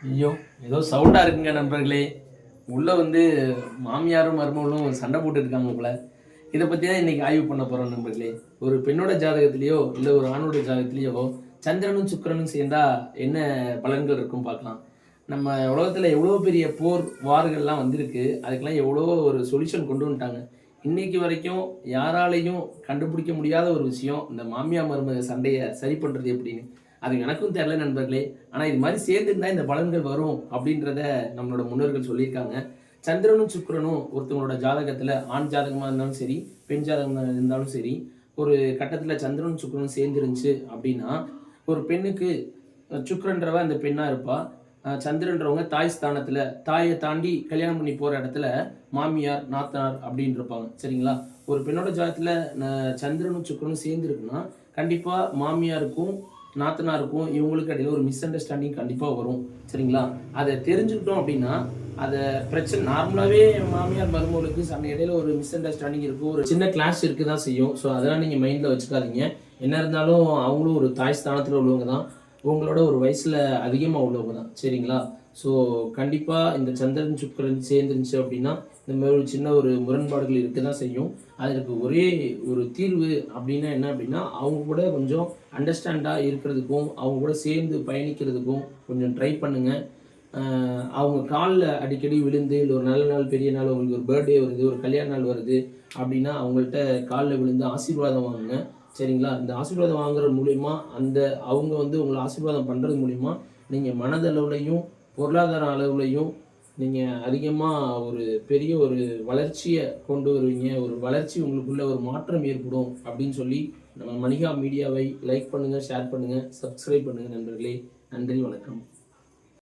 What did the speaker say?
ஐயோ! ஏதோ சவுண்டா இருக்குங்க நண்பர்களே. உள்ள வந்து மாமியாரும், மருமகளும் சண்டை போட்டுட்டு இருக்காங்க போல. இத பத்தி தான் இன்னைக்கு ஆய்வு பண்ண போறோம் நண்பர்களே. ஒரு பெண்ணோட ஜாதகத்திலயோ, இல்ல ஒரு ஆணோட ஜாதகத்திலயோ சந்திரனும், சுக்கிரனும் சேர்ந்தா என்ன பலன்கள் இருக்கும் பார்க்கலாம். நம்ம உலகத்துல எவ்வளோ பெரிய போர், வார்கள்லாம் வந்திருக்கு. அதுக்கெல்லாம் எவ்வளோ ஒரு சொல்யூஷன் கொண்டு வந்துட்டாங்க. இன்னைக்கு வரைக்கும் யாராலயும் கண்டுபிடிக்க முடியாத ஒரு விஷயம், இந்த மாமியார், மருமக சண்டைய சரி பண்றது எப்படின்னு. அது எனக்கும் தெரியல நண்பர்களே. ஆனா இது மாரி சேர்ந்திருந்தா இந்த பலன்கள் வரும் அப்படின்றத நம்மளோட முன்னோர்கள் சொல்லியிருக்காங்க. சந்திரனும், சுக்கிரனும் ஒருத்தவங்களோட ஜாதகத்துல ஆண் ஜாதகமா இருந்தாலும் சரி, பெண் ஜாதகமா இருந்தாலும் சரி, ஒரு கட்டத்துல சந்திரனும், சுக்கிரனும் சேர்ந்துருந்துச்சு அப்படின்னா, ஒரு பெண்ணுக்கு சுக்கிரன்றவ அந்த பெண்ணா இருப்பா. சந்திரன்றவங்க தாய் ஸ்தானத்துல, தாய தாண்டி கல்யாணம் பண்ணி போற இடத்துல மாமியார், நாத்தனார் அப்படின்னு இருப்பாங்க. சரிங்களா? ஒரு பெண்ணோட ஜாதகத்துல சந்திரனும், சுக்கிரனும் சேர்ந்திருக்குன்னா, கண்டிப்பா மாமியாருக்கும், நாத்தனாருக்கும் இவங்களுக்கு இடையில ஒரு மிஸ் அண்டர்ஸ்டாண்டிங் கண்டிப்பா வரும். சரிங்களா? அத தெரிஞ்சுக்கிட்டோம் அப்படின்னா, அத பிரச்சனை நார்மலாவே மாமியார், மருமகளுக்கு சண்டை இடையில ஒரு மிஸ் அண்டர்ஸ்டாண்டிங் இருக்கும். ஒரு சின்ன கிளாஷ் இருக்க தான் செய்யும். ஸோ அதெல்லாம் நீங்க மைண்ட்ல வச்சுக்காதீங்க. என்ன இருந்தாலும் அவங்களும் ஒரு தாய் ஸ்தானத்துல உள்ளவங்க தான். உங்களோட ஒரு வயசுல அதிகமா உள்ளவங்க தான். சரிங்களா? ஸோ கண்டிப்பா இந்த சந்திரன், சுக்கிரன் சேர்ந்துருந்துச்சு அப்படின்னா, இந்த மாரி ஒரு சின்ன ஒரு முரண்பாடுகள் இருக்க தான் செய்யும். அதற்கு ஒரே ஒரு தீர்வு அப்படின்னா என்ன அப்படின்னா, அவங்க கூட கொஞ்சம் அண்டர்ஸ்டாண்டா இருக்கிறதுக்கும், அவங்க கூட சேர்ந்து பயணிக்கிறதுக்கும் கொஞ்சம் ட்ரை பண்ணுங்க. அவங்க கால்ல அடிக்கடி விழுந்து, இல்ல ஒரு நல்ல நாள், பெரிய நாள், உங்களுக்கு ஒரு பர்த்டே வருது, ஒரு கல்யாண நாள் வருது அப்படின்னா, அவங்கள்ட்ட கால்ல விழுந்து ஆசீர்வாதம் வாங்குங்க. சரிங்களா? இந்த ஆசீர்வாதம் வாங்குறது மூலியமா, அவங்க வந்து உங்கள ஆசீர்வாதம் பண்றது மூலியமா, நீங்க மனதளவுலயும், பொருளாதார அளவுலயும் நீங்க அதிகமா ஒரு பெரிய ஒரு வளர்ச்சிய கொண்டு வருவீங்க. ஒரு வளர்ச்சி உங்களுக்குள்ள ஒரு மாற்றம் ஏற்படும் அப்படின்னு சொல்லி, நம்ம மணிகா மீடியாவை லைக் பண்ணுங்க, ஷேர் பண்ணுங்க, சப்ஸ்கிரைப் பண்ணுங்க நண்பர்களே. நன்றி, வணக்கம்.